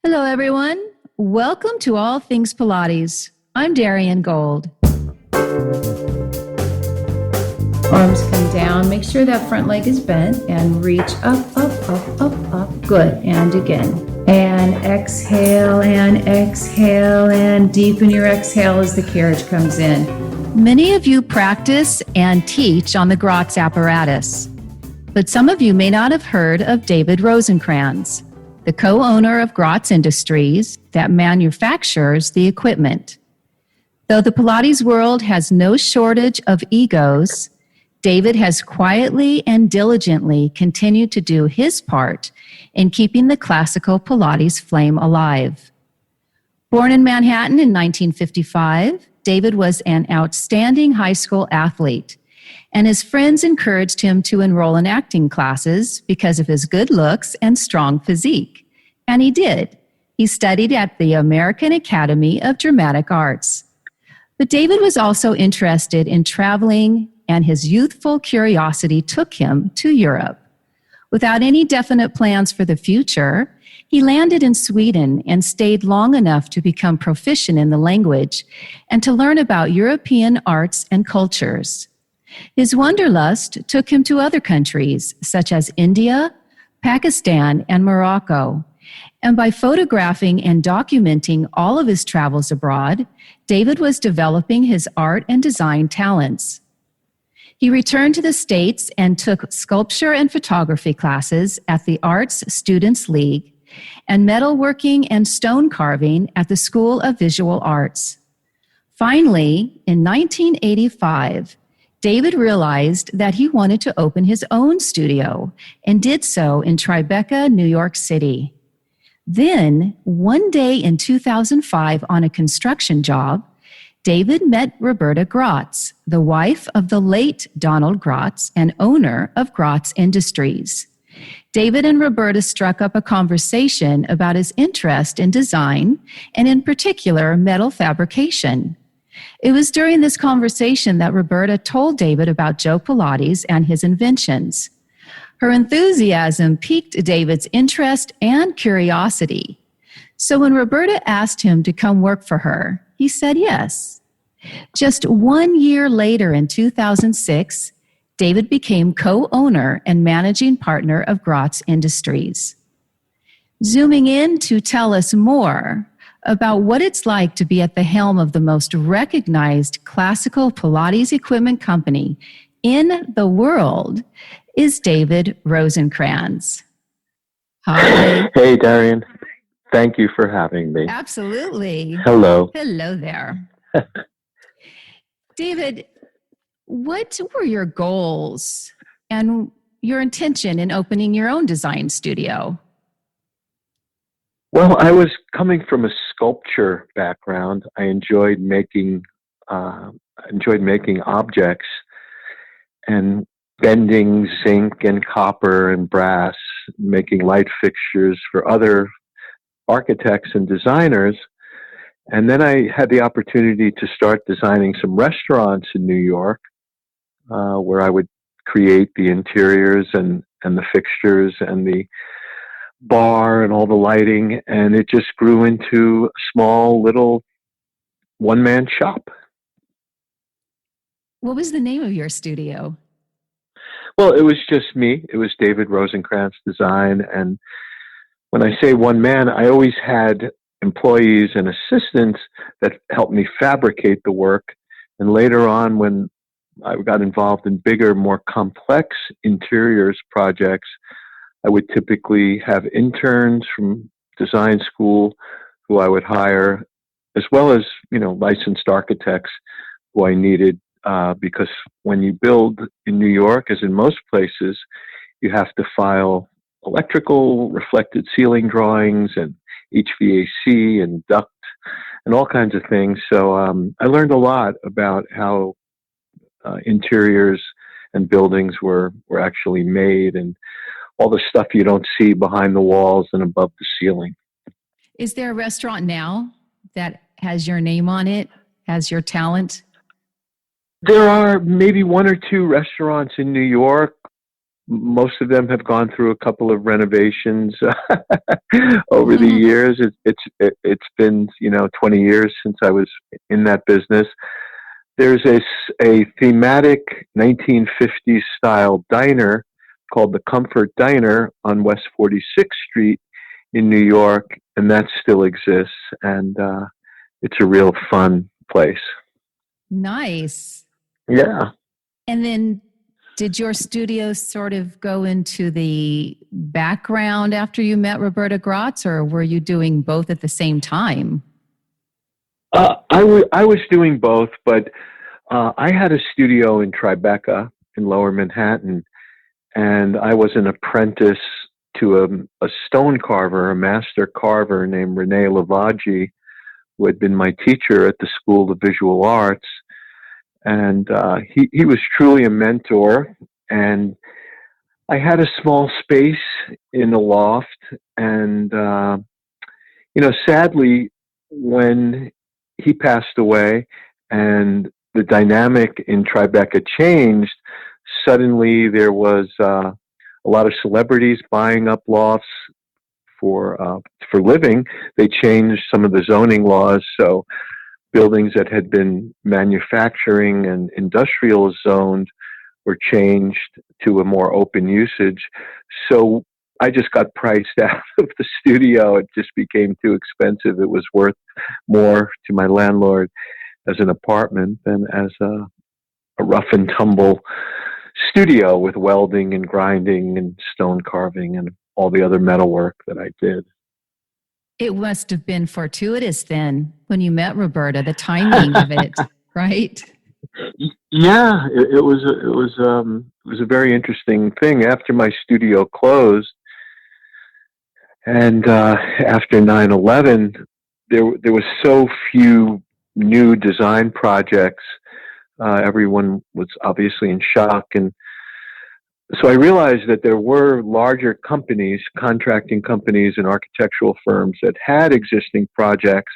Hello, everyone. Welcome to All Things Pilates. I'm Darian Gold. Arms come down. Make sure that front leg is bent and reach up, up, up, up, up. Good. And again. And exhale and deepen your exhale as the carriage comes in. Many of you practice and teach on the Gratz apparatus, but some of you may not have heard of David Rosencrans, the co-owner of Gratz Industries that manufactures the equipment. Though the Pilates world has no shortage of egos, David has quietly and diligently continued to do his part in keeping the classical Pilates flame alive. Born in Manhattan in 1955, David was an outstanding high school athlete, and his friends encouraged him to enroll in acting classes because of his good looks and strong physique. And he did. He studied at the American Academy of Dramatic Arts. But David was also interested in traveling, and his youthful curiosity took him to Europe. Without any definite plans for the future, he landed in Sweden and stayed long enough to become proficient in the language and to learn about European arts and cultures. His wanderlust took him to other countries, such as India, Pakistan, and Morocco. And by photographing and documenting all of his travels abroad, David was developing his art and design talents. He returned to the States and took sculpture and photography classes at the Arts Students League and metalworking and stone carving at the School of Visual Arts. Finally, in 1985, David realized that he wanted to open his own studio and did so in Tribeca, New York City. Then, one day in 2005 on a construction job, David met Roberta Gratz, the wife of the late Donald Gratz and owner of Gratz Industries. David and Roberta struck up a conversation about his interest in design and in particular metal fabrication. It was during this conversation that Roberta told David about Joe Pilates and his inventions. Her enthusiasm piqued David's interest and curiosity. So when Roberta asked him to come work for her, he said yes. Just 1 year later in 2006, David became co-owner and managing partner of Gratz Industries. Zooming in to tell us more about what it's like to be at the helm of the most recognized classical Pilates equipment company in the world is David Rosencrans. Hi. Hey, Darian. Thank you for having me. Absolutely. Hello. Hello there. David, what were your goals and your intention in opening your own design studio? Well, I was coming from a sculpture background. I enjoyed making objects and bending zinc and copper and brass, making light fixtures for other architects and designers. And then I had the opportunity to start designing some restaurants in New York, where I would create the interiors and the fixtures and the bar and all the lighting, and it just grew into a small little one-man shop. What was the name of your studio? Well, it was just me. It was David Rosencrans Design, and when I say one man, I always had employees and assistants that helped me fabricate the work. And later on, when I got involved in bigger, more complex interiors projects, I would typically have interns from design school who I would hire, as well as, licensed architects who I needed, because when you build in New York, as in most places, you have to file electrical reflected ceiling drawings and HVAC and duct and all kinds of things. So I learned a lot about how interiors and buildings were actually made, and all the stuff you don't see behind the walls and above the ceiling. Is there a restaurant now that has your name on it, has your talent? There are maybe one or two restaurants in New York. Most of them have gone through a couple of renovations over the years. It's been 20 years since I was in that business. There's a thematic 1950s style diner called the Comfort Diner on West 46th Street in New York, and that still exists, and it's a real fun place. Nice. Yeah. And then did your studio sort of go into the background after you met Roberta Gratz, or were you doing both at the same time? I was doing both, but I had a studio in Tribeca in Lower Manhattan, and I was an apprentice to a stone carver, a master carver named Rene Lavaggi, who had been my teacher at the School of Visual Arts. And he was truly a mentor. And I had a small space in the loft. And, sadly, when he passed away and the dynamic in Tribeca changed, suddenly there was a lot of celebrities buying up lofts for living. They changed some of the zoning laws, so buildings that had been manufacturing and industrial zoned were changed to a more open usage. So I just got priced out of the studio. It just became too expensive. It was worth more to my landlord as an apartment than as a rough and tumble studio with welding and grinding and stone carving and all the other metalwork that I did. It must have been fortuitous then when you met Roberta, the timing of it, right? Yeah, it was a very interesting thing. After my studio closed, and after 9/11, there was so few new design projects. Everyone was obviously in shock, and so I realized that there were larger companies, contracting companies and architectural firms that had existing projects,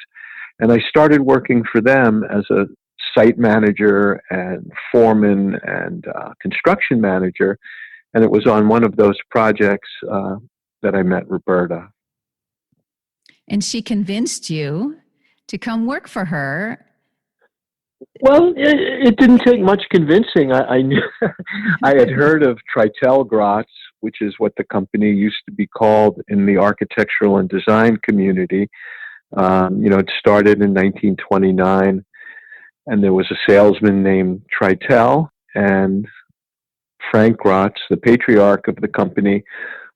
and I started working for them as a site manager and foreman and construction manager, and it was on one of those projects that I met Roberta. And she convinced you to come work for her. Well, it didn't take much convincing. I knew I had heard of Gratz, which is what the company used to be called in the architectural and design community. It started in 1929, and there was a salesman named Tritel, and Frank Gratz, the patriarch of the company,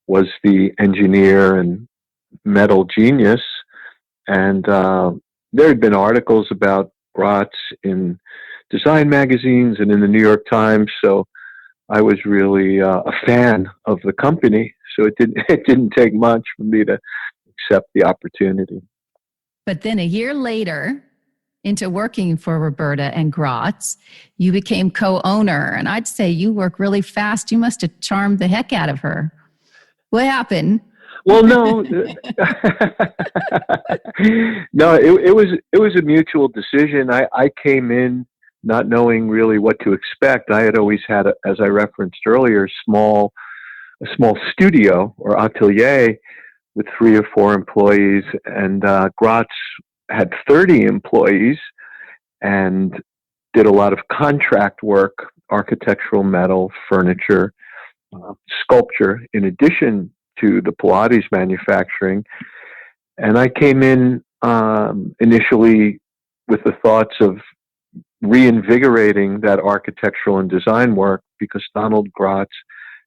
was the engineer and metal genius. And there had been articles about Gratz in design magazines and in the New York Times, so I was really a fan of the company. So it didn't take much for me to accept the opportunity. But then a year later, into working for Roberta and Gratz, you became co-owner, and I'd say you work really fast. You must have charmed the heck out of her. What happened? Well, no, no. It was a mutual decision. I came in not knowing really what to expect. I had always had, as I referenced earlier, a small studio or atelier with 3 or 4 employees, and Gratz had 30 employees and did a lot of contract work, architectural, metal, furniture, sculpture, in addition to the Pilates manufacturing. And I came in initially with the thoughts of reinvigorating that architectural and design work because Donald Gratz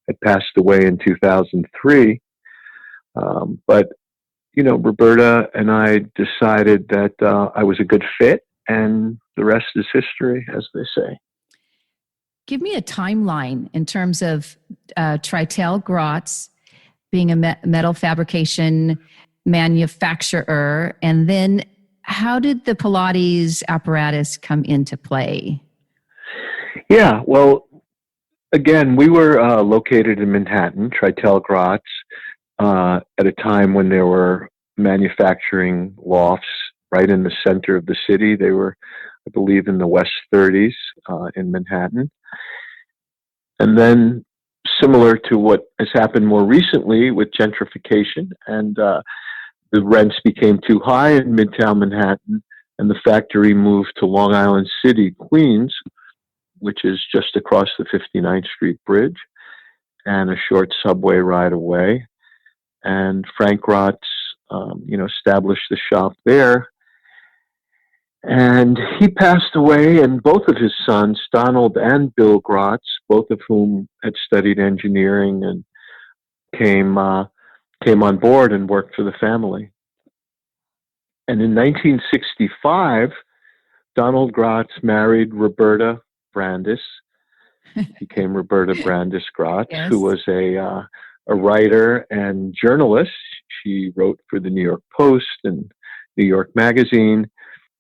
had passed away in 2003. But, Roberta and I decided that I was a good fit, and the rest is history, as they say. Give me a timeline in terms of Gratz being a metal fabrication manufacturer, and then how did the Pilates apparatus come into play? Yeah, well, again, we were located in Manhattan, Gratz, at a time when there were manufacturing lofts right in the center of the city. They were, I believe, in the West 30s in Manhattan. And then similar to what has happened more recently with gentrification, and the rents became too high in Midtown Manhattan, and the factory moved to Long Island City, Queens, which is just across the 59th Street Bridge and a short subway ride away. And Frank Gratz, established the shop there. And he passed away, and both of his sons, Donald and Bill Gratz, both of whom had studied engineering and came on board and worked for the family. And in 1965, Donald Gratz married Roberta Brandis, became Roberta Brandis Gratz, Yes. who was a writer and journalist. She wrote for the New York Post and New York Magazine.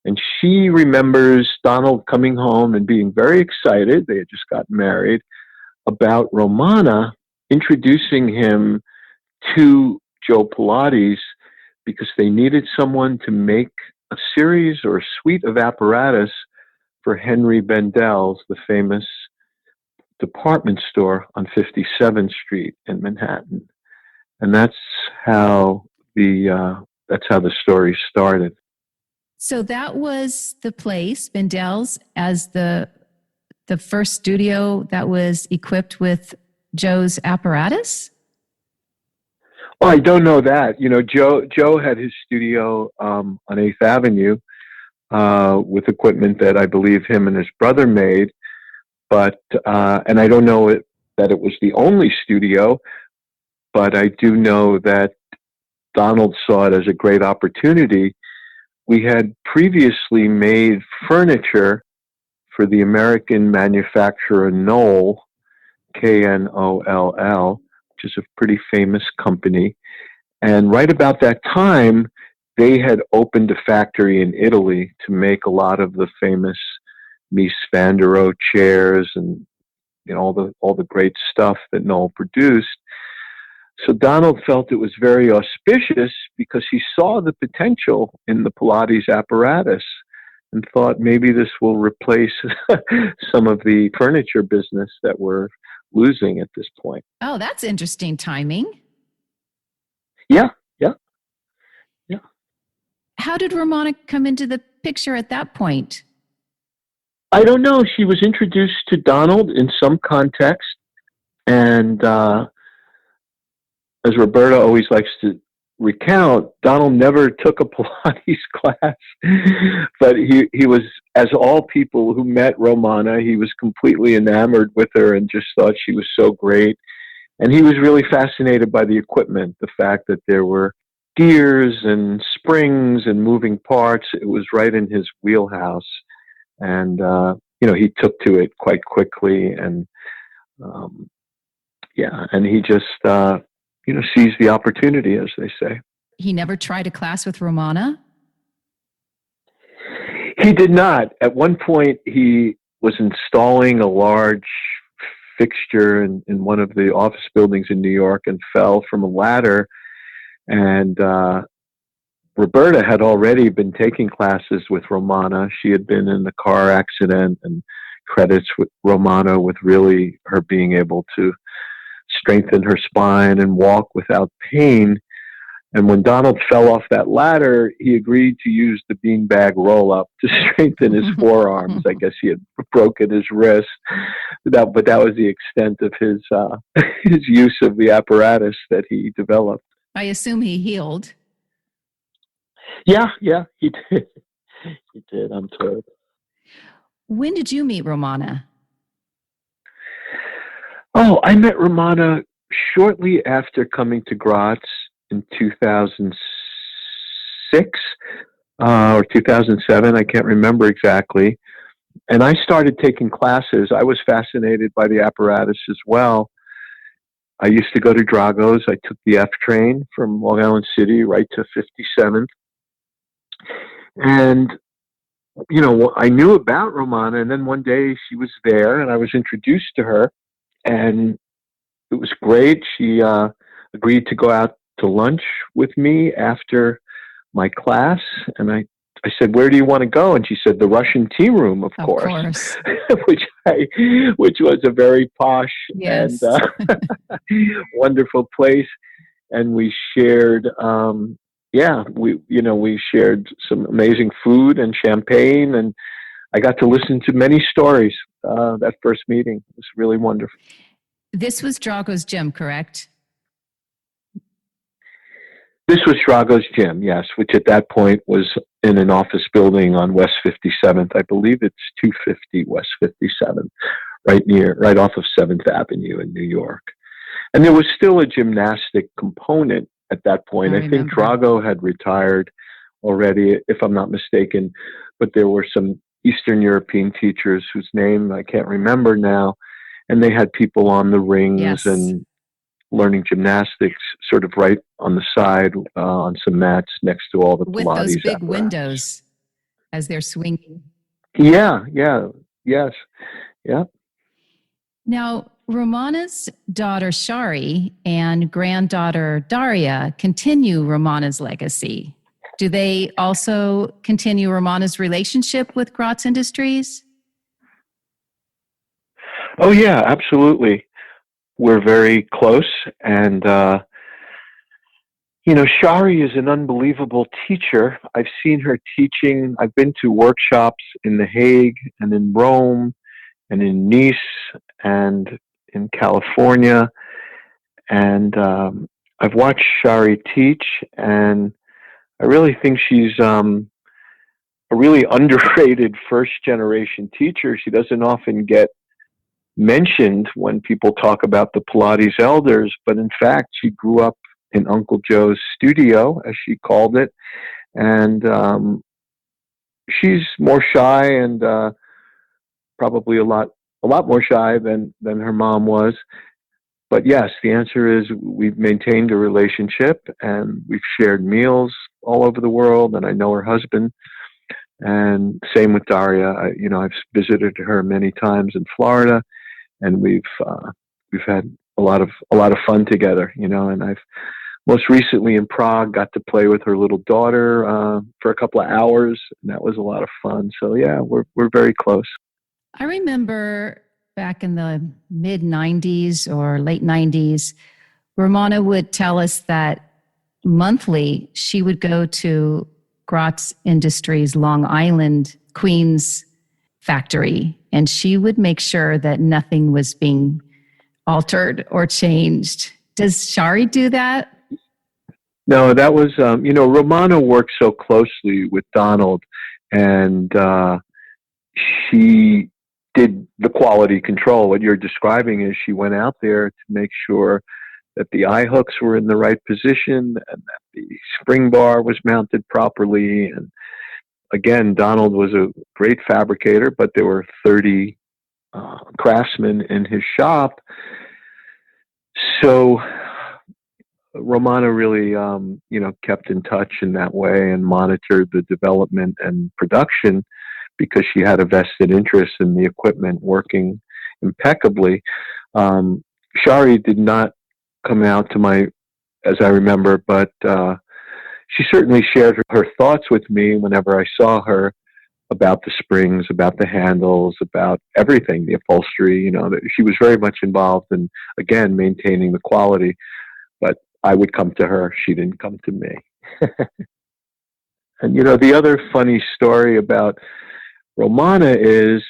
And she remembers Donald coming home and being very excited. They had just gotten married, about Romana introducing him to Joe Pilates because they needed someone to make a series or a suite of apparatus for Henry Bendel's, the famous department store on 57th Street in Manhattan. And that's how the story started. So that was the place, Bendel's, as the first studio that was equipped with Joe's apparatus? Well, I don't know that. Joe had his studio on 8th Avenue with equipment that I believe him and his brother made. But and I don't know that it was the only studio, but I do know that Donald saw it as a great opportunity. We had previously made furniture for the American manufacturer Knoll, Knoll, which is a pretty famous company. And right about that time, they had opened a factory in Italy to make a lot of the famous Mies van der Rohe chairs and all the great stuff that Knoll produced. So Donald felt it was very auspicious because he saw the potential in the Pilates apparatus and thought maybe this will replace some of the furniture business that we're losing at this point. Oh, that's interesting timing. Yeah. How did Romana come into the picture at that point? I don't know. She was introduced to Donald in some context, and as Roberta always likes to recount, Donald never took a Pilates class, but he was, as all people who met Romana, he was completely enamored with her and just thought she was so great. And he was really fascinated by the equipment, the fact that there were gears and springs and moving parts. It was right in his wheelhouse. And, he took to it quite quickly. And, and he just, seized the opportunity, as they say. He never tried a class with Romana? He did not. At one point, he was installing a large fixture in one of the office buildings in New York and fell from a ladder. And Roberta had already been taking classes with Romana. She had been in a car accident and credits with Romana with really her being able to strengthen her spine and walk without pain. And when Donald fell off that ladder, he agreed to use the beanbag roll-up to strengthen his forearms. I guess he had broken his wrist, but that was the extent of his use of the apparatus that he developed. I assume he healed. Yeah, he did. He did, I'm told. When did you meet Romana? Oh, I met Romana shortly after coming to Gratz in 2006 or 2007. I can't remember exactly. And I started taking classes. I was fascinated by the apparatus as well. I used to go to Drago's. I took the F train from Long Island City right to 57th. And, I knew about Romana. And then one day she was there and I was introduced to her. And it was great. She agreed to go out to lunch with me after my class. And I I said, "Where do you want to go?" And she said, "The Russian tea room, of Of course," course. which was a very posh and Yes. wonderful place. And we shared, we shared some amazing food and champagne, and I got to listen to many stories. That first meeting was really wonderful. This was Drago's gym, correct? This was Drago's gym, yes, which at that point was in an office building on West 57th. I believe it's 250 West 57th, right off of 7th Avenue in New York. And there was still a gymnastic component at that point. I think Drago had retired already, if I'm not mistaken, but there were some Eastern European teachers whose name I can't remember now, and they had people on the rings and learning gymnastics sort of right on the side on some mats next to all the with Pilates those big apparatus. Windows as they're swinging. Yeah. Now, Romana's daughter Shari and granddaughter Daria continue Romana's legacy. Do they also continue Romana's relationship with Gratz Industries? Oh yeah, absolutely. We're very close, and Shari is an unbelievable teacher. I've seen her teaching. I've been to workshops in The Hague and in Rome and in Nice and in California, and I've watched Shari teach, and I really think she's a really underrated first-generation teacher. She doesn't often get mentioned when people talk about the Pilates elders, but in fact, she grew up in Uncle Joe's studio, as she called it, and she's more shy and probably a lot more shy than her mom was. But yes, the answer is we've maintained a relationship, and we've shared meals all over the world, and I know her husband. And same with Daria. I've visited her many times in Florida, and we've had a lot of fun together, and I've most recently in Prague got to play with her little daughter for a couple of hours, and that was a lot of fun. So yeah, we're very close. I remember back in the mid 90s or late 90s, Romana would tell us that monthly she would go to Gratz Industries Long Island, Queens factory, and she would make sure that nothing was being altered or changed. Does Shari do that? No, that was, Romana worked so closely with Donald, and she did the quality control. What you're describing is she went out there to make sure that the eye hooks were in the right position and that the spring bar was mounted properly. And again, Donald was a great fabricator, but there were 30 craftsmen in his shop. So Romana really, kept in touch in that way and monitored the development and production because she had a vested interest in the equipment working impeccably. Shari did not come out to as I remember, but she certainly shared her thoughts with me whenever I saw her about the springs, about the handles, about everything, the upholstery. She was very much involved in, again, maintaining the quality. But I would come to her; she didn't come to me. And the other funny story about Romana is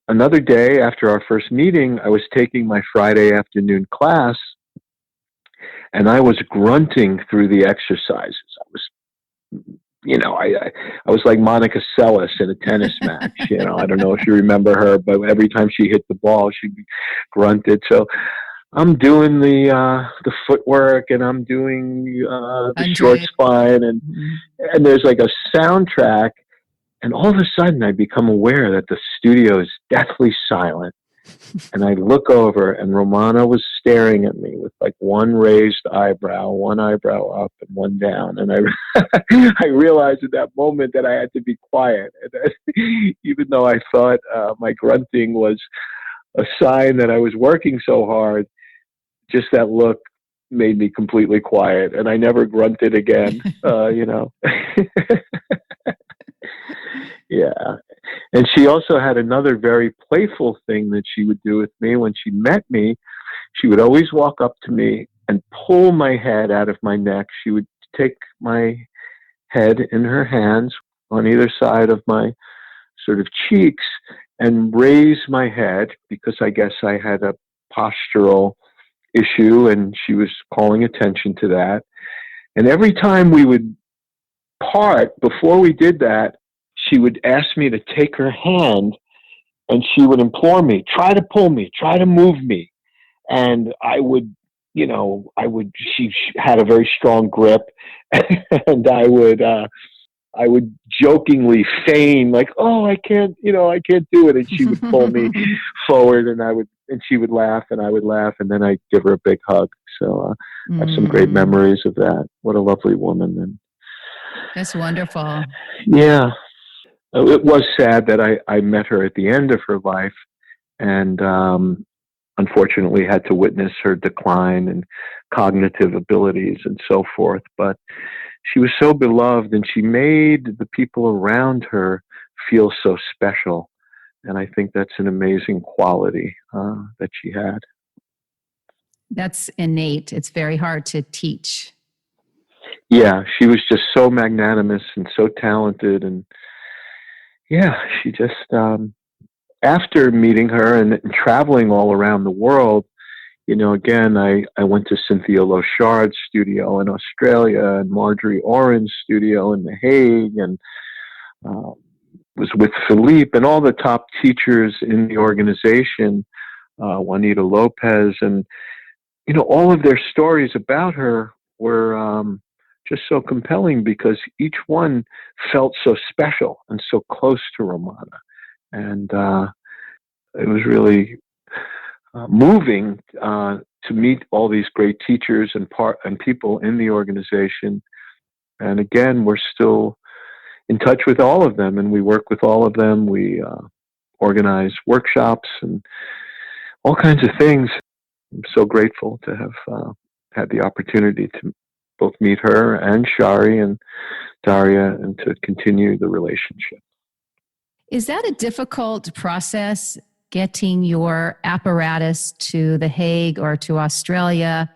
another day after our first meeting, I was taking my Friday afternoon class, and I was grunting through the exercises. I was like Monica Seles in a tennis match. I don't know if you remember her, but every time she hit the ball, she grunted. So I'm doing the footwork, and I'm doing the short spine, and there's like a soundtrack, and all of a sudden I become aware that the studio is deathly silent. And I look over, and Romana was staring at me with like one raised eyebrow, one eyebrow up and one down. And I realized at that moment that I had to be quiet. And even though I thought my grunting was a sign that I was working so hard, just that look made me completely quiet. And I never grunted again, Yeah. And she also had another very playful thing that she would do with me. When she met me, she would always walk up to me and pull my head out of my neck. She would take my head in her hands on either side of my sort of cheeks and raise my head, because I guess I had a postural issue and she was calling attention to that. And every time we would part, before we did that, she would ask me to take her hand and she would implore me, try to pull me, try to move me. And I would, she had a very strong grip and I would jokingly feign like, oh, I can't do it. And she would pull me forward and she would laugh and I would laugh. And then I'd give her a big hug. So I have some great memories of that. What a lovely woman. And that's wonderful. Yeah. It was sad that I met her at the end of her life and unfortunately had to witness her decline in cognitive abilities and so forth. But she was so beloved and she made the people around her feel so special. And I think that's an amazing quality that she had. That's innate. It's very hard to teach. Yeah, she was just so magnanimous and so talented. And yeah, she just, after meeting her and traveling all around the world, again, I went to Cynthia Lochard's studio in Australia and Marjorie Oren's studio in The Hague, and was with Philippe and all the top teachers in the organization, Juanita Lopez, and, all of their stories about her were just so compelling because each one felt so special and so close to Romana. And it was really moving to meet all these great teachers and people in the organization. And again, we're still in touch with all of them, and we work with all of them. We organize workshops and all kinds of things. I'm so grateful to have had the opportunity to both meet her and Shari and Daria and to continue the relationship. Is that a difficult process, getting your apparatus to The Hague or to Australia?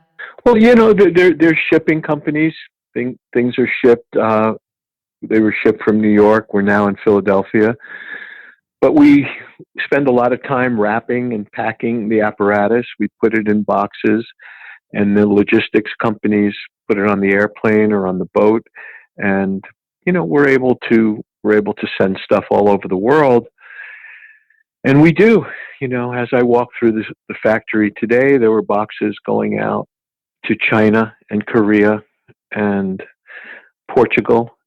Well, there's shipping companies. Things are shipped. They were shipped from New York. We're now in Philadelphia. But we spend a lot of time wrapping and packing the apparatus. We put it in boxes, and the logistics companies put it on the airplane or on the boat. And, we're able to send stuff all over the world. And we do, as I walk through the factory today, there were boxes going out to China and Korea and Portugal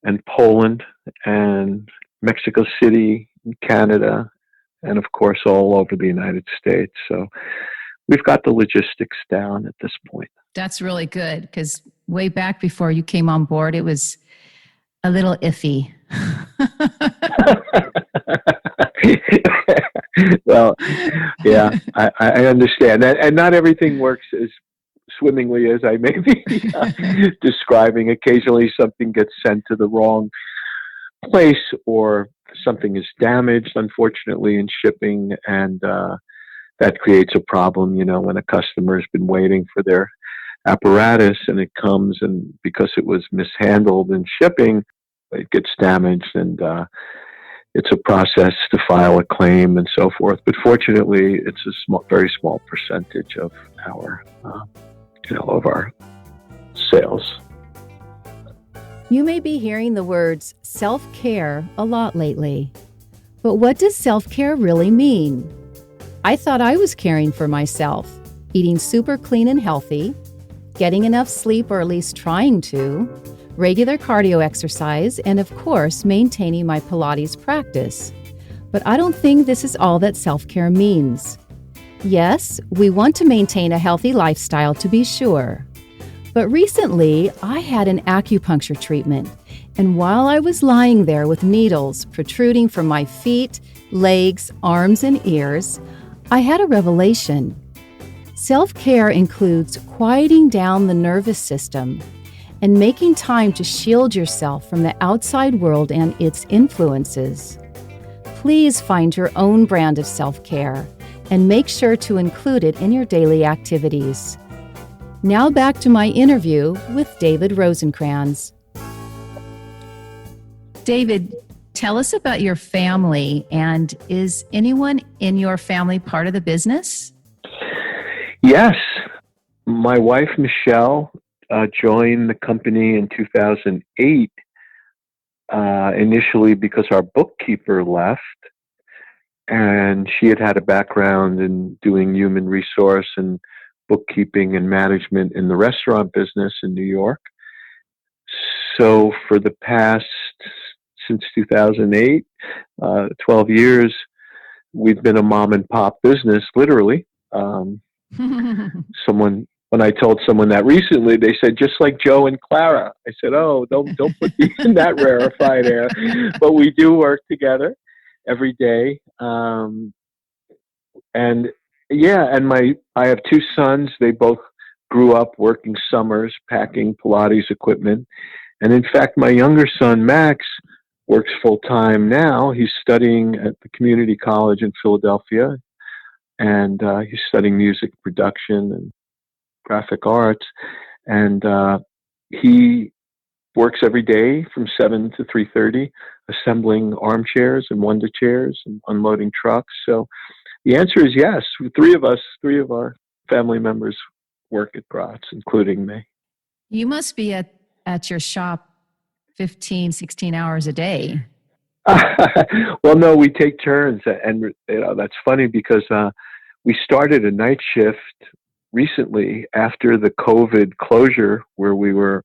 and Poland and Mexico City, Canada, and of course all over the United States. So we've got the logistics down at this point. That's really good, because way back before you came on board, it was a little iffy. Well, yeah, I understand that. And not everything works as swimmingly as I may be describing. Occasionally something gets sent to the wrong place or something is damaged, unfortunately, in shipping. And that creates a problem, when a customer has been waiting for their apparatus and it comes, and because it was mishandled in shipping, it gets damaged, and it's a process to file a claim and so forth. But fortunately, it's a very small percentage of our, of our sales. You may be hearing the words self-care a lot lately. But what does self-care really mean? I thought I was caring for myself, eating super clean and healthy, getting enough sleep, or at least trying to, regular cardio exercise, and of course, maintaining my Pilates practice. But I don't think this is all that self-care means. Yes, we want to maintain a healthy lifestyle, to be sure. But recently, I had an acupuncture treatment, and while I was lying there with needles protruding from my feet, legs, arms, and ears, I had a revelation. Self-care includes quieting down the nervous system and making time to shield yourself from the outside world and its influences. Please find your own brand of self-care and make sure to include it in your daily activities. Now back to my interview with David Rosencrans. David, tell us about your family, and is anyone in your family part of the business? Yes. My wife, Michelle, joined the company in 2008, initially because our bookkeeper left, and she had a background in doing human resource and bookkeeping and management in the restaurant business in New York. So for the past, since 2008, 12 years, we've been a mom and pop business, literally. When I told someone that recently, they said, just like Joe and Clara. I said, oh, don't put me in that rarefied air. But we do work together every day. And I have two sons. They both grew up working summers, packing Pilates equipment. And in fact, my younger son, Max, works full time now. He's studying at the community college in Philadelphia. And he's studying music production and graphic arts, and he works every day from 7 to 3:30, assembling armchairs and wonder chairs and unloading trucks. So the answer is yes. Three of our family members work at Gratz, including me. You must be at your shop 15, 16 hours a day. Well, no, we take turns, and that's funny because we started a night shift recently after the COVID closure, where we were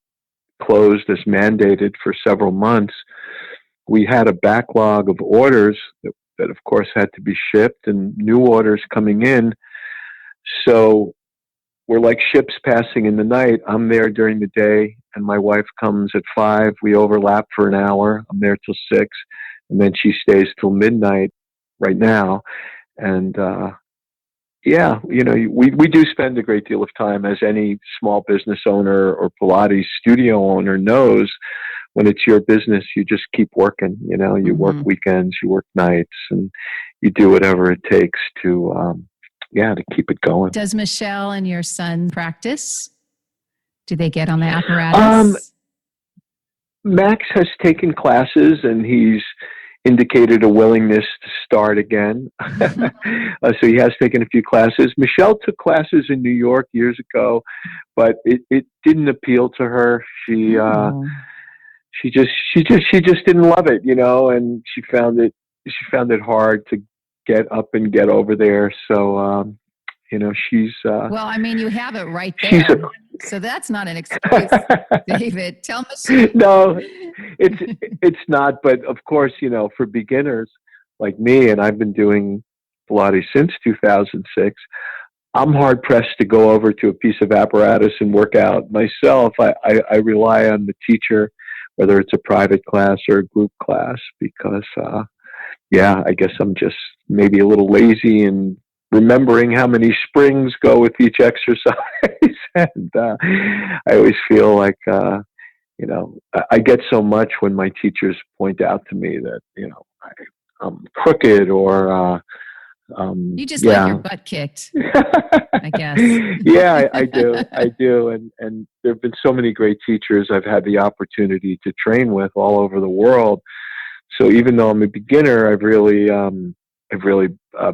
closed as mandated for several months. We had a backlog of orders that of course had to be shipped, and new orders coming in. So we're like ships passing in the night. I'm there during the day, and my wife comes at 5. We overlap for an hour. I'm there till 6, and then she stays till midnight right now. And we do spend a great deal of time, as any small business owner or Pilates studio owner knows. When it's your business, you just keep working. You work weekends, you work nights, and you do whatever it takes to keep it going. Does Michelle and your son practice? Do they get on the apparatus? Max has taken classes, and he's indicated a willingness to start again. So he has taken a few classes. Michelle took classes in New York years ago, but it didn't appeal to her. She just didn't love it, and she found it hard to get up and get over there. So, she's, well, I mean, you have it right there. So that's not an excuse, David. Tell me. No, it's not. But of course, for beginners like me, and I've been doing Pilates since 2006, I'm hard pressed to go over to a piece of apparatus and work out myself. I rely on the teacher, whether it's a private class or a group class, because, I guess I'm just maybe a little lazy and remembering how many springs go with each exercise. And I always feel like, I get so much when my teachers point out to me that, I'm crooked or... you just like your butt kicked, I guess. Yeah, I do. And there have been so many great teachers I've had the opportunity to train with all over the world. So even though I'm a beginner, I've really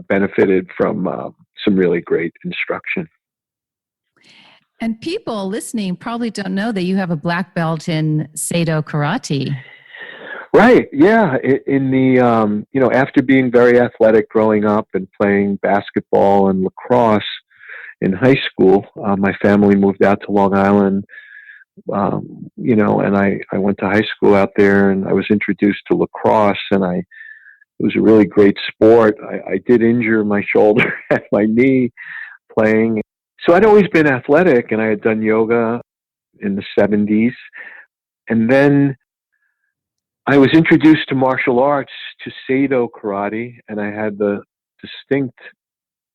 benefited from some really great instruction. And people listening probably don't know that you have a black belt in Seido Karate. Right. Yeah. In the, after being very athletic growing up and playing basketball and lacrosse in high school, my family moved out to Long Island, and I went to high school out there, and I was introduced to lacrosse, and it was a really great sport. I did injure my shoulder and my knee playing. So I'd always been athletic, and I had done yoga in the 70s. And then I was introduced to martial arts, to Seido Karate, and I had the distinct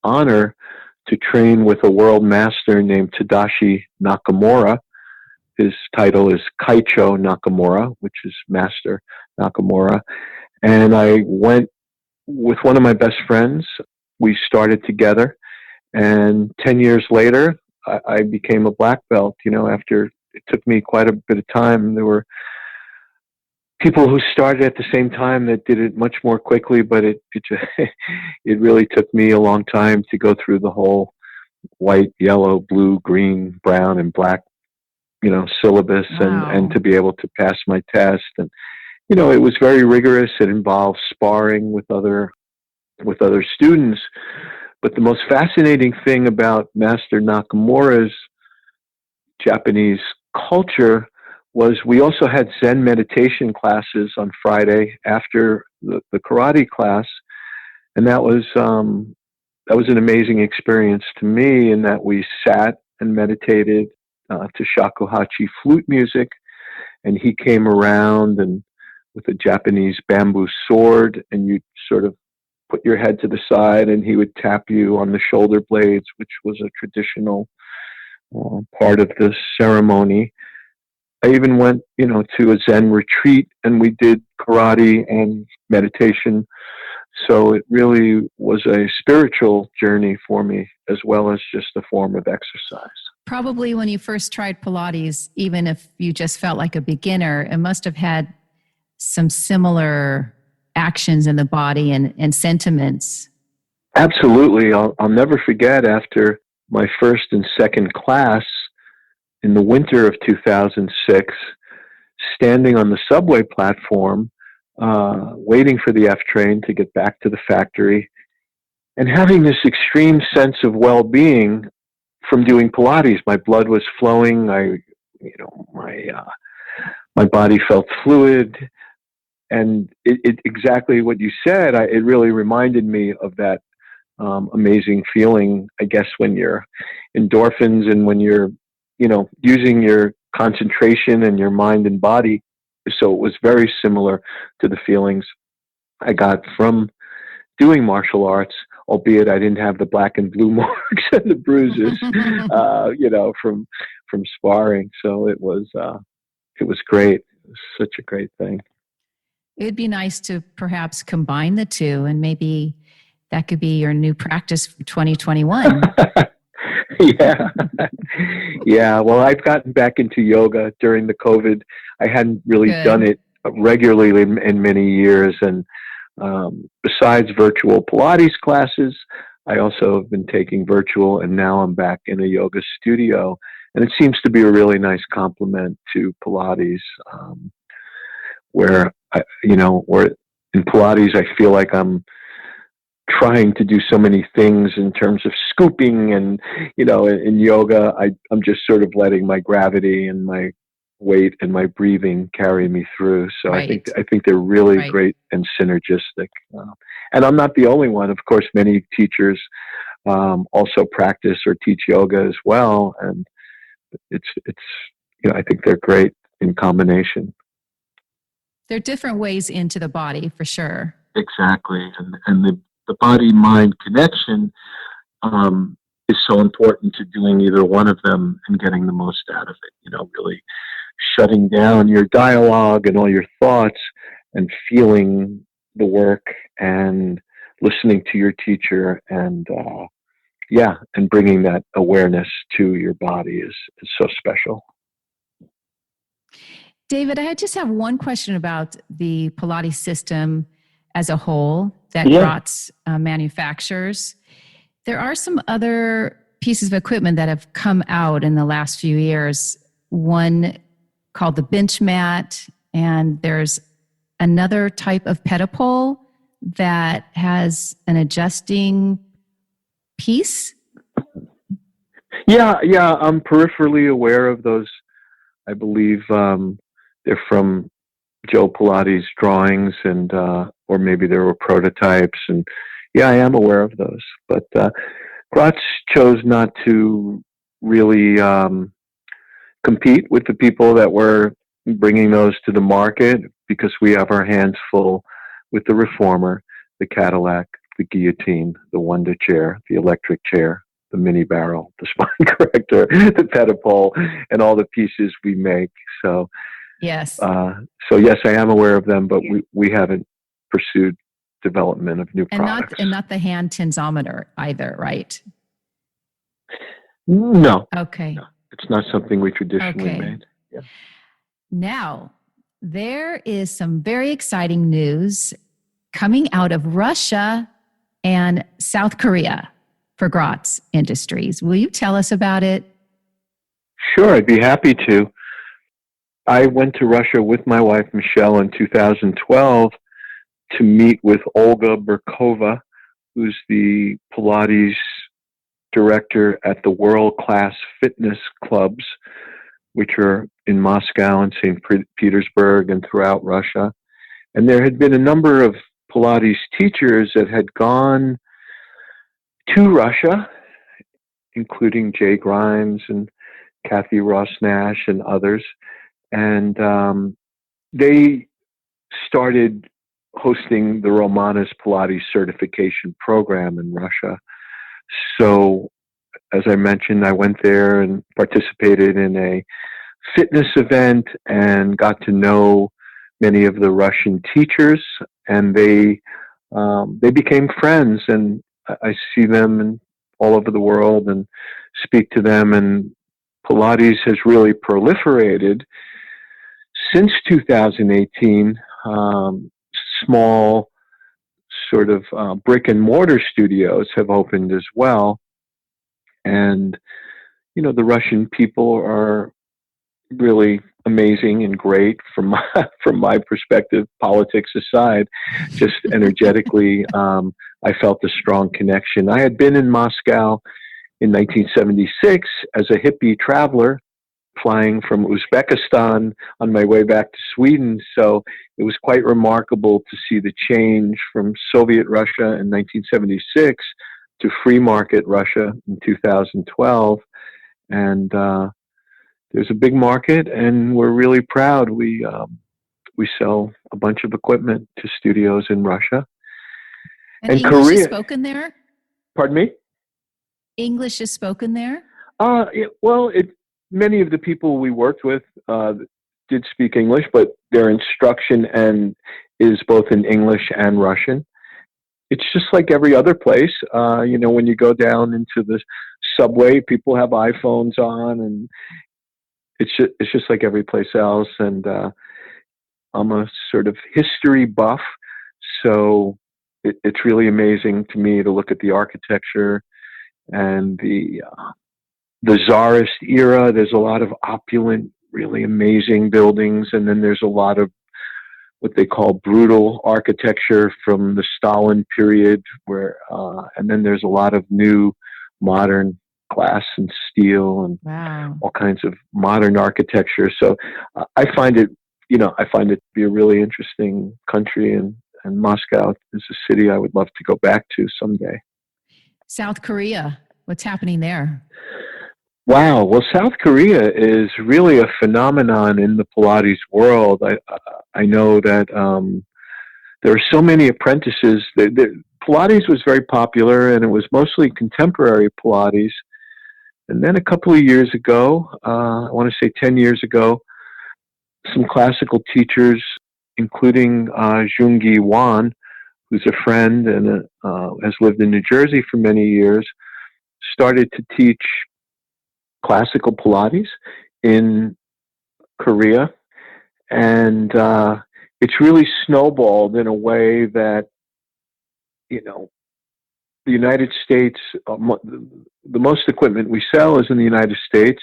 honor to train with a world master named Tadashi Nakamura, his title is Kaicho Nakamura, which is Master Nakamura. And I went with one of my best friends. We started together, and 10 years later, I became a black belt. After it took me quite a bit of time. There were people who started at the same time that did it much more quickly, but it it really took me a long time to go through the whole white, yellow, blue, green, brown, and black, syllabus, Wow. and to be able to pass my test. And it was very rigorous. It involved sparring with other students. But the most fascinating thing about Master Nakamura's Japanese culture was we also had Zen meditation classes on Friday after the karate class, and that was an amazing experience to me, in that we sat and meditated to shakuhachi flute music, and he came around and with a Japanese bamboo sword, and you sort of put your head to the side, and he would tap you on the shoulder blades, which was a traditional part of the ceremony. I even went, to a Zen retreat, and we did karate and meditation. So it really was a spiritual journey for me, as well as just a form of exercise. Probably when you first tried Pilates, even if you just felt like a beginner, it must have had some similar actions in the body and sentiments. Absolutely. I'll never forget, after my first and second class in the winter of 2006, standing on the subway platform, waiting for the F train to get back to the factory, and having this extreme sense of well-being from doing Pilates. My blood was flowing. My body felt fluid, and it exactly what you said. It really reminded me of that amazing feeling, I guess, when you're endorphins and when you're, using your concentration and your mind and body. So it was very similar to the feelings I got from doing martial arts, albeit I didn't have the black and blue marks and the bruises, from sparring. So it was great. It was such a great thing. It'd be nice to perhaps combine the two, and maybe that could be your new practice for 2021. Yeah. Yeah. Well, I've gotten back into yoga during the COVID. I hadn't really done it regularly in many years. And besides virtual Pilates classes, I also have been taking virtual, and now I'm back in a yoga studio. And it seems to be a really nice complement to Pilates, where where in Pilates, I feel like I'm trying to do so many things in terms of scooping, and in yoga, I'm just sort of letting my gravity and my weight and my breathing carry me through. So Right. I think they're really great and synergistic. And I'm not the only one. Of course, many teachers also practice or teach yoga as well, and it's I think they're great in combination. There are different ways into the body, for sure. Exactly, and the body-mind connection is so important to doing either one of them and getting the most out of it. Really shutting down your dialogue and all your thoughts, and feeling the work and listening to your teacher, and and bringing that awareness to your body is so special. David, I just have one question about the Pilates system as a whole that Gratz manufactures. There are some other pieces of equipment that have come out in the last few years. One called the bench mat, and there's another type of pedipole that has an adjusting piece. Yeah, I'm peripherally aware of those. I believe they're from Joe Pilates' drawings, and or maybe there were prototypes. And yeah, I am aware of those. But Gratz chose not to really compete with the people that were bringing those to the market, because we have our hands full with the Reformer, the Cadillac, the Guillotine, the Wonder Chair, the electric chair, the mini barrel, the spine corrector, the pedipole, and all the pieces we make. So, Yes. so yes, I am aware of them, but we haven't pursued development of new products. Not the hand tensometer either, right? No. Okay. No. It's not something we traditionally made. Yeah. Now, there is some very exciting news coming out of Russia and South Korea for Gratz Industries. Will you tell us about it? Sure, I'd be happy to. I went to Russia with my wife, Michelle, in 2012 to meet with Olga Burkova, who's the Pilates director at the world-class fitness clubs, which are in Moscow and St. Petersburg and throughout Russia. And there had been a number of Pilates teachers that had gone to Russia, including Jay Grimes and Kathy Ross-Nash and others. And they started hosting the Romanas Pilates certification program in Russia. So, as I mentioned, I went there and participated in a fitness event and got to know many of the Russian teachers, and they became friends, and I see them all over the world and speak to them, and Pilates has really proliferated since 2018. Small sort of brick and mortar studios have opened as well. And, you know, the Russian people are really amazing and great from my perspective, politics aside. Just energetically, I felt a strong connection. I had been in Moscow in 1976 as a hippie traveler, flying from Uzbekistan on my way back to Sweden. So it was quite remarkable to see the change from Soviet Russia in 1976 to free market Russia in 2012. And there's a big market, and we're really proud. We sell a bunch of equipment to studios in Russia. And English Korea is spoken there? Pardon me? English is spoken there? Many of the people we worked with did speak English, but their instruction is both in English and Russian. It's just like every other place. You know, when you go down into the subway, people have iPhones on, and it's just like every place else. And I'm a sort of history buff, so it's really amazing to me to look at the architecture and the Tsarist era. There's a lot of opulent, really amazing buildings, and then there's a lot of what they call brutal architecture from the Stalin period, and then there's a lot of new modern glass and steel and all kinds of modern architecture. So I find it to be a really interesting country, and Moscow is a city I would love to go back to someday. South Korea, what's happening there? Wow. Well, South Korea is really a phenomenon in the Pilates world. I know that there are so many apprentices. Pilates was very popular, and it was mostly contemporary Pilates. And then a couple of years ago, I want to say 10 years ago, some classical teachers, including Jungi Wan, who's a friend and has lived in New Jersey for many years, started to teach classical Pilates in Korea. And it's really snowballed in a way that, you know, the United States, the most equipment we sell is in the United States,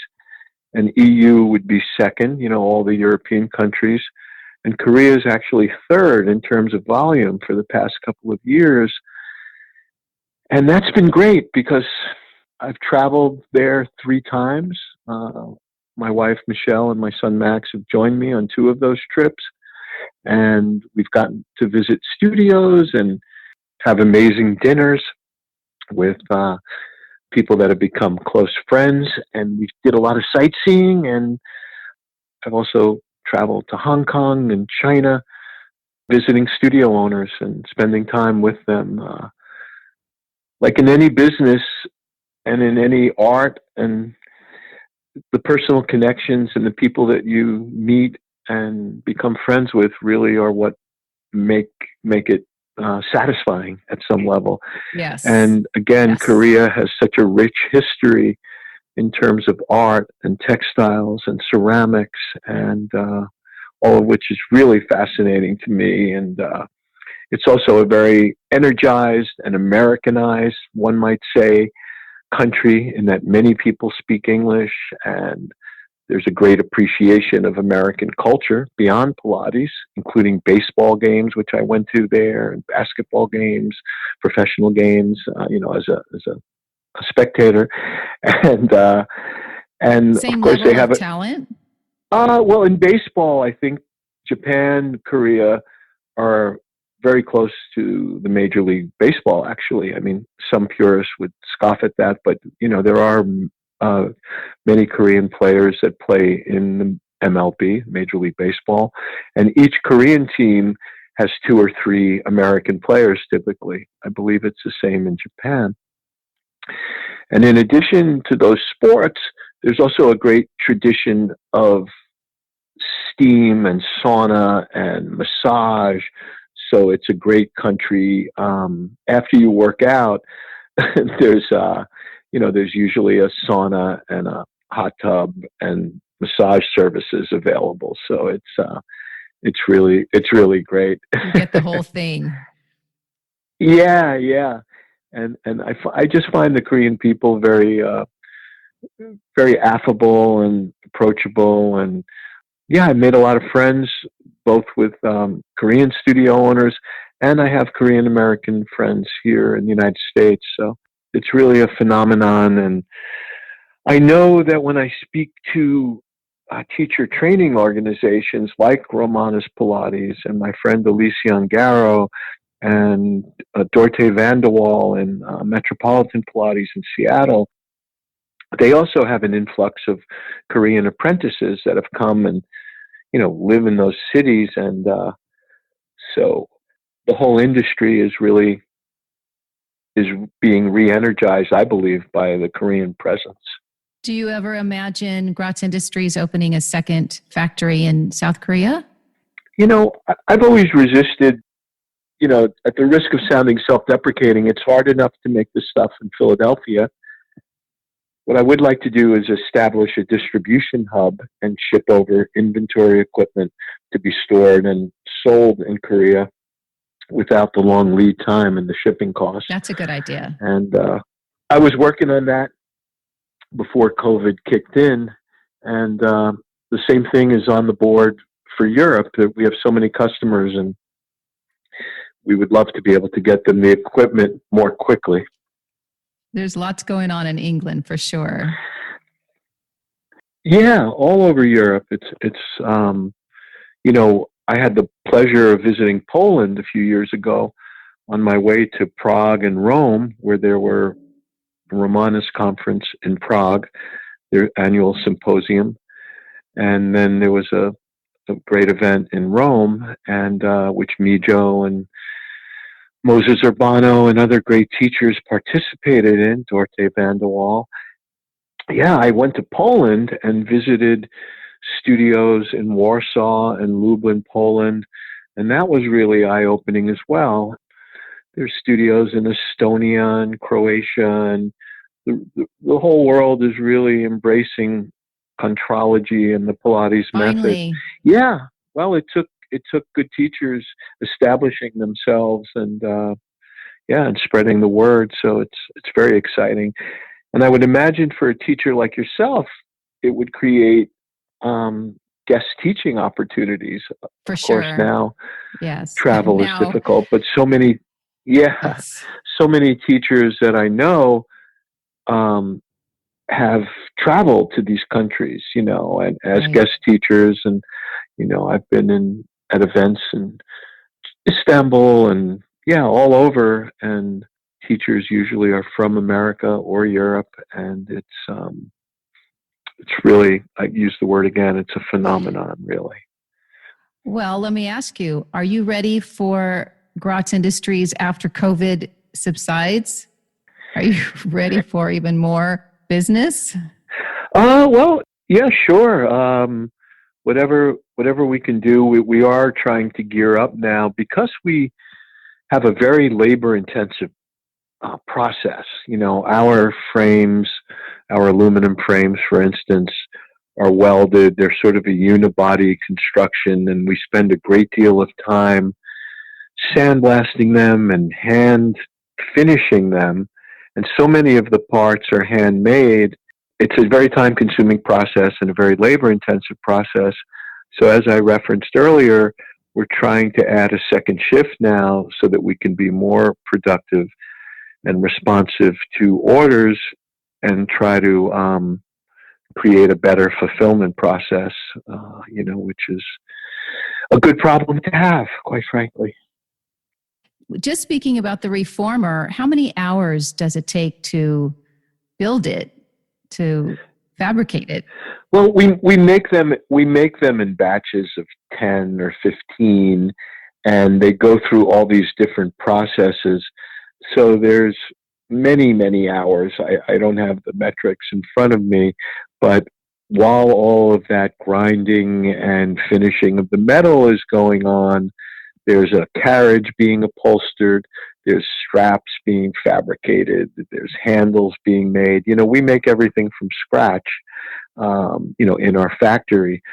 and EU would be second, you know, all the European countries. And Korea is actually third in terms of volume for the past couple of years. And that's been great because I've traveled there 3 times. My wife, Michelle, and my son, Max, have joined me on 2 of those trips. And we've gotten to visit studios and have amazing dinners with people that have become close friends. And we did a lot of sightseeing. And I've also traveled to Hong Kong and China, visiting studio owners and spending time with them. Like in any business, and in any art, and the personal connections and the people that you meet and become friends with really are what make it satisfying at some level. Yes. And again, Yes. Korea has such a rich history in terms of art and textiles and ceramics, and all of which is really fascinating to me. And it's also a very energized and Americanized, one might say, country in that many people speak English, and there's a great appreciation of American culture beyond Pilates, including baseball games, which I went to there, and basketball games, professional games, as a spectator, and Same of course level they have of it. talent? Well, in baseball, I think Japan, Korea are very close to the Major League Baseball, actually. I mean, some purists would scoff at that, but, there are many Korean players that play in the MLB, Major League Baseball, and each Korean team has 2 or 3 American players typically. I believe it's the same in Japan. And in addition to those sports, there's also a great tradition of steam and sauna and massage. So it's a great country. After you work out, there's usually a sauna and a hot tub and massage services available. So it's really great. You get the whole thing. Yeah. And I just find the Korean people very very affable and approachable, and I made a lot of friends both with Korean studio owners, and I have Korean American friends here in the United States. So it's really a phenomenon, and I know that when I speak to teacher training organizations like Romanis Pilates and my friend Alicia Ungaro and Dorte Vanderwall and Metropolitan Pilates in Seattle, they also have an influx of Korean apprentices that have come and, live in those cities. And so the whole industry is being re-energized, I believe, by the Korean presence. Do you ever imagine Gratz Industries opening a second factory in South Korea? I've always resisted, at the risk of sounding self-deprecating, it's hard enough to make this stuff in Philadelphia. What I would like to do is establish a distribution hub and ship over inventory equipment to be stored and sold in Korea without the long lead time and the shipping costs. That's a good idea. And I was working on that before COVID kicked in. And the same thing is on the board for Europe. We have so many customers, and we would love to be able to get them the equipment more quickly. There's lots going on in England for sure. Yeah, all over Europe. It's I had the pleasure of visiting Poland a few years ago on my way to Prague and Rome, where there were the Romanis conference in Prague, their annual symposium, and then there was a great event in Rome, and which Mijo and Moses Urbano and other great teachers participated in, Dorte Vanderwall. Yeah, I went to Poland and visited studios in Warsaw and Lublin, Poland, and that was really eye-opening as well. There's studios in Estonia and Croatia, and the whole world is really embracing contrology and the Pilates Finally. method. Yeah, well, it took good teachers establishing themselves and and spreading the word. So it's very exciting. And I would imagine for a teacher like yourself, it would create guest teaching opportunities. For of sure. course, now Yes. travel Now, is difficult, but so many teachers that I know have traveled to these countries, and as Right. guest teachers, and I've been at events in Istanbul and all over, and teachers usually are from America or Europe, and it's really, I use the word again, it's a phenomenon, really. Well, let me ask you, are you ready for Gratz Industries after COVID subsides? Are you ready for even more business? Well, yeah, sure. Whatever we can do, we are trying to gear up now because we have a very labor intensive process. Our frames, our aluminum frames, for instance, are welded. They're sort of a unibody construction, and we spend a great deal of time sandblasting them and hand finishing them. And so many of the parts are handmade. It's a very time consuming process and a very labor intensive process. So as I referenced earlier, we're trying to add a second shift now so that we can be more productive and responsive to orders and try to create a better fulfillment process, which is a good problem to have, quite frankly. Just speaking about the reformer, how many hours does it take to build it, to fabricate it? Well, we make them in batches of 10 or 15, and they go through all these different processes. So there's many hours. I don't have the metrics in front of me, but while all of that grinding and finishing of the metal is going on, there's a carriage being upholstered, there's straps being fabricated, there's handles being made. We make everything from scratch, in our factory.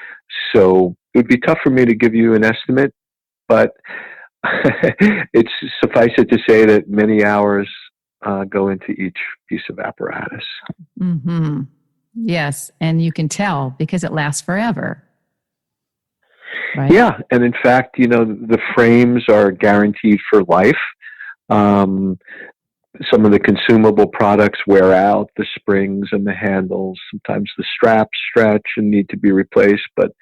So it would be tough for me to give you an estimate, but it's suffice it to say that many hours go into each piece of apparatus. Mm-hmm. Yes, and you can tell because it lasts forever. Right? Yeah, and in fact, the frames are guaranteed for life. Some of the consumable products wear out, the springs and the handles. Sometimes the straps stretch and need to be replaced, but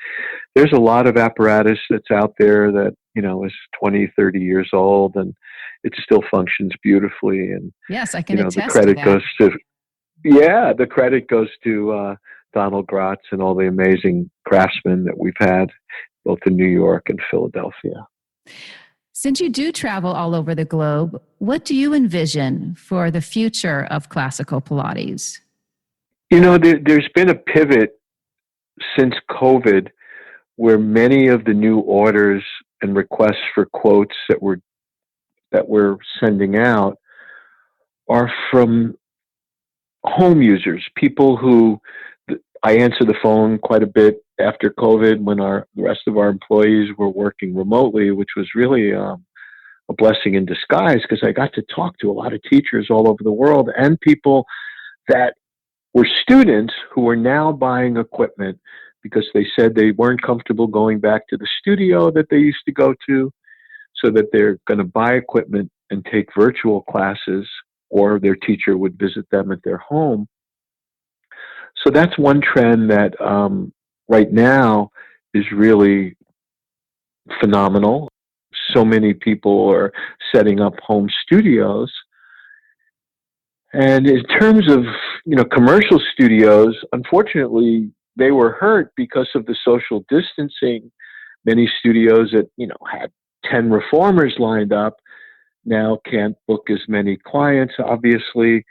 there's a lot of apparatus that's out there that, is 20, 30 years old, and it still functions beautifully. And yes, I can attest the credit to that. The credit goes to Donald Gratz and all the amazing craftsmen that we've had both in New York and Philadelphia. Since you do travel all over the globe, what do you envision for the future of classical Pilates? There's been a pivot since COVID where many of the new orders and requests for quotes that we're sending out are from home users, people who I answer the phone quite a bit after COVID when the rest of our employees were working remotely, which was really a blessing in disguise because I got to talk to a lot of teachers all over the world and people that were students who were now buying equipment because they said they weren't comfortable going back to the studio that they used to go to, so that they're going to buy equipment and take virtual classes, or their teacher would visit them at their home. So that's one trend that right now is really phenomenal. So many people are setting up home studios. And in terms of, commercial studios, unfortunately, they were hurt because of the social distancing. Many studios that, had 10 reformers lined up now can't book as many clients, obviously.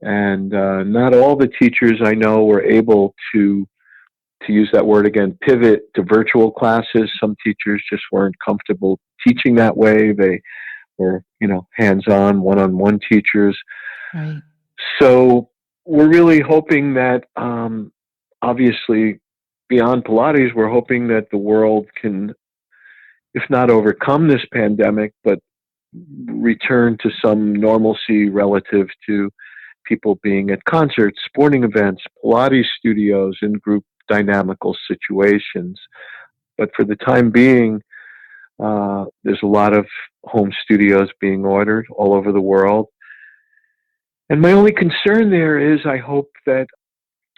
And not all the teachers I know were able to use that word again, pivot to virtual classes. Some teachers just weren't comfortable teaching that way. They were, hands-on, one-on-one teachers. Right. So we're really hoping that, obviously, beyond Pilates, we're hoping that the world can, if not overcome this pandemic, but return to some normalcy relative to people being at concerts, sporting events, Pilates studios, in group dynamical situations. But for the time being, there's a lot of home studios being ordered all over the world. And my only concern there is I hope that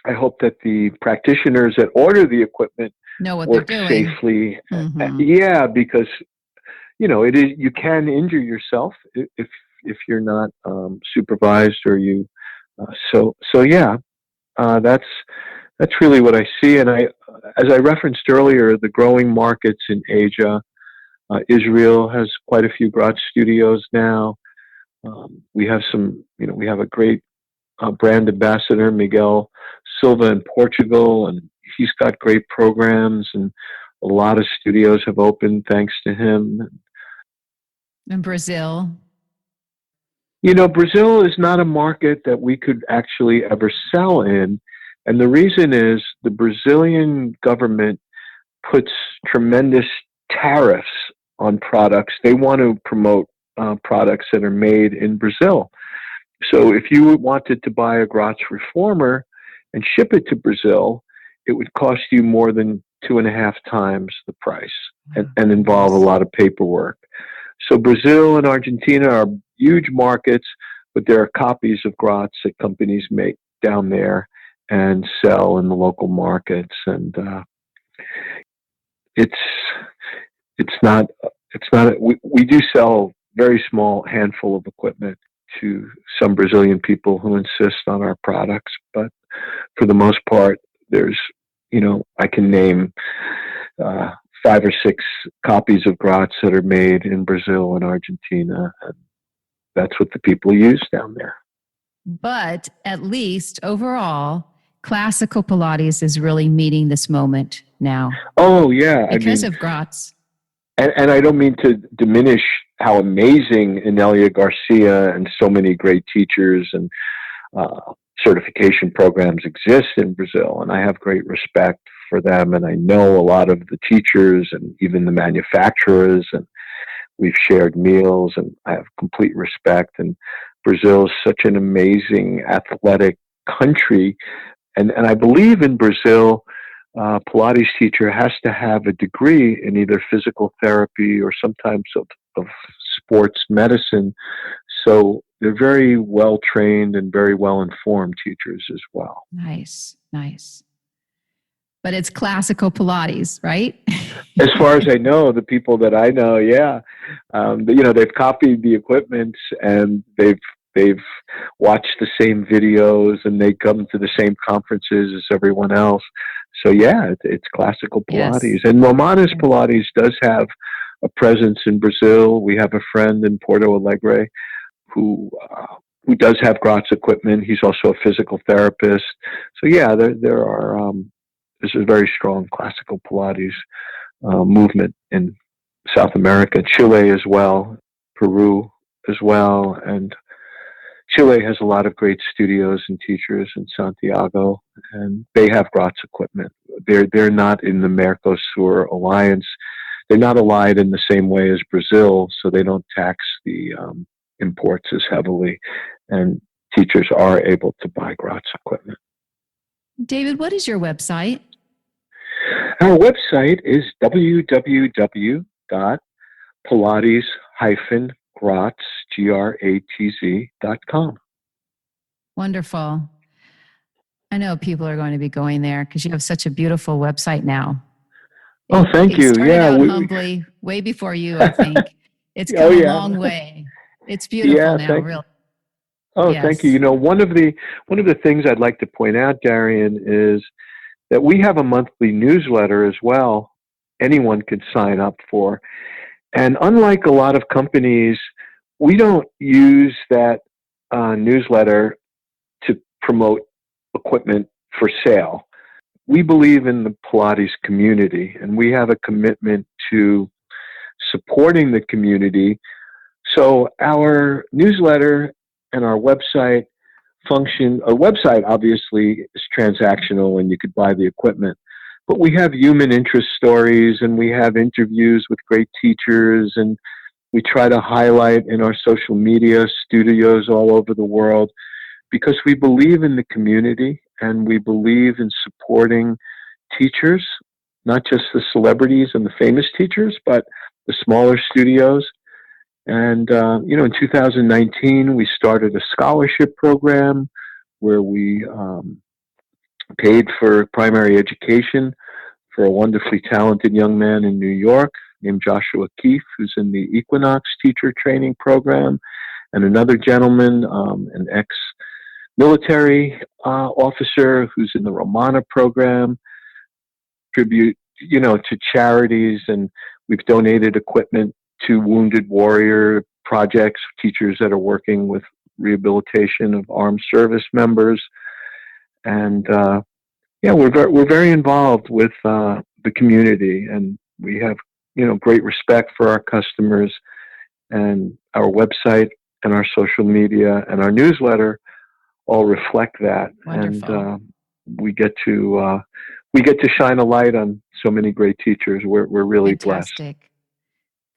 the practitioners that order the equipment know what work they're doing safely. Mm-hmm. Yeah, because you can injure yourself if you're not supervised or you. That's really what I see. And as I referenced earlier, the growing markets in Asia, Israel has quite a few Gratz studios now. We have we have a great brand ambassador, Miguel Silva in Portugal, and he's got great programs, and a lot of studios have opened thanks to him. In Brazil. Brazil is not a market that we could actually ever sell in. And the reason is the Brazilian government puts tremendous tariffs on products. They want to promote products that are made in Brazil. So if you wanted to buy a Gratz reformer and ship it to Brazil, it would cost you more than 2.5 times the price and involve a lot of paperwork. So Brazil and Argentina are huge markets, but there are copies of Gratz that companies make down there and sell in the local markets. And we do sell very small handful of equipment to some Brazilian people who insist on our products. But for the most part, there's, I can name 5 or 6 copies of Gratz that are made in Brazil and Argentina. And that's what the people use down there. But at least overall, classical Pilates is really meeting this moment now. Oh, yeah. Because of Gratz. And I don't mean to diminish how amazing Inelia Garcia and so many great teachers and certification programs exist in Brazil. And I have great respect for them. And I know a lot of the teachers and even the manufacturers, and we've shared meals, and I have complete respect. And Brazil is such an amazing athletic country. And I believe in Brazil, Pilates teacher has to have a degree in either physical therapy or sometimes of sports medicine. So they're very well trained and very well informed teachers as well. Nice. But it's classical Pilates, right? As far as I know, the people that I know, yeah, they've copied the equipment and they've watched the same videos and they come to the same conferences as everyone else. So yeah, it's classical Pilates. Yes. And Romana's Pilates does have a presence in Brazil. We have a friend in Porto Alegre who does have Gratz equipment. He's also a physical therapist. So yeah, there's a very strong classical Pilates movement in South America, Chile as well, Peru as well, and Chile has a lot of great studios and teachers in Santiago, and they have Gratz equipment. They're not in the Mercosur alliance. They're not allied in the same way as Brazil, so they don't tax the imports as heavily, and teachers are able to buy Gratz equipment. David, what is your website? Our website is www.pilates-gratz.com. Wonderful. I know people are going to be going there because you have such a beautiful website now. Oh, thank you. Started out humbly, way before you, I think. It's come a long way. It's beautiful now, really. Oh, yes. Thank you. One of the things I'd like to point out, Darian, is that we have a monthly newsletter as well. Anyone can sign up for. And unlike a lot of companies, we don't use that newsletter to promote equipment for sale. We believe in the Pilates community, and we have a commitment to supporting the community. So our newsletter and our website function. Our website obviously is transactional and you could buy the equipment, but we have human interest stories and we have interviews with great teachers, and we try to highlight in our social media studios all over the world because we believe in the community and we believe in supporting teachers, not just the celebrities and the famous teachers, but the smaller studios. And, in 2019, we started a scholarship program where we paid for primary education for a wonderfully talented young man in New York named Joshua Keefe, who's in the Equinox teacher training program, and another gentleman, an ex-military officer who's in the Romana program, tribute, to charities, and we've donated equipment to Wounded Warrior projects, teachers that are working with rehabilitation of armed service members. And we're very involved with the community, and we have great respect for our customers, and our website and our social media and our newsletter all reflect that. Wonderful. And we get to shine a light on so many great teachers. We're really blessed. Fantastic.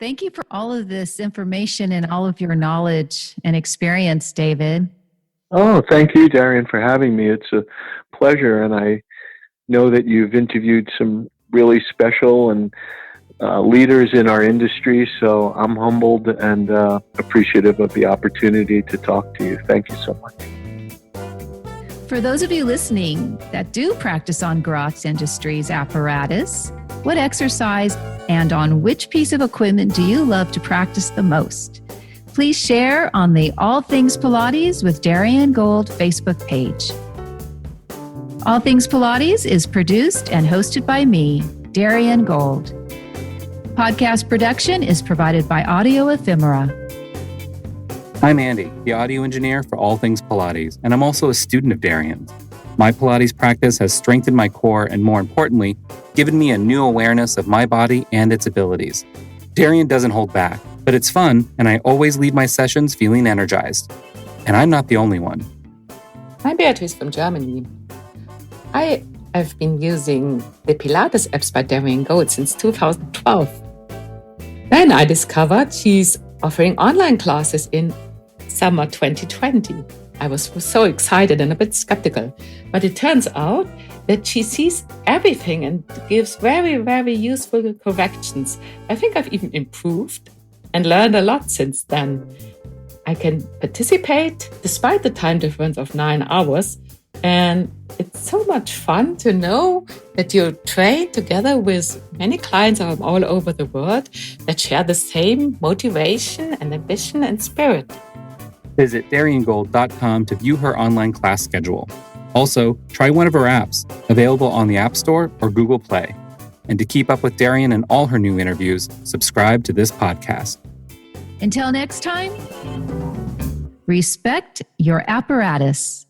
Thank you for all of this information and all of your knowledge and experience, David. Oh, thank you, Darian, for having me. It's a pleasure, and I know that you've interviewed some really special and leaders in our industry, so I'm humbled and appreciative of the opportunity to talk to you. Thank you so much. For those of you listening that do practice on Gratz Industries apparatus, what exercise and on which piece of equipment do you love to practice the most? Please share on the All Things Pilates with Darian Gold Facebook page. All Things Pilates is produced and hosted by me, Darian Gold. Podcast production is provided by Audio Ephemera. I'm Andy, the audio engineer for All Things Pilates, and I'm also a student of Darian's. My Pilates practice has strengthened my core and, more importantly, given me a new awareness of my body and its abilities. Darian doesn't hold back, but it's fun, and I always leave my sessions feeling energized. And I'm not the only one. I'm Beatrice from Germany. I have been using the Pilates apps by Darian Gold since 2012. Then I discovered she's offering online classes in summer 2020. I was so excited and a bit skeptical, but it turns out that she sees everything and gives very, very useful corrections. I think I've even improved and learned a lot since then. I can participate despite the time difference of 9 hours, and it's so much fun to know that you train together with many clients from all over the world that share the same motivation and ambition and spirit. Visit DarianGold.com to view her online class schedule. Also, try one of her apps, available on the App Store or Google Play. And to keep up with Darian and all her new interviews, subscribe to this podcast. Until next time, respect your apparatus.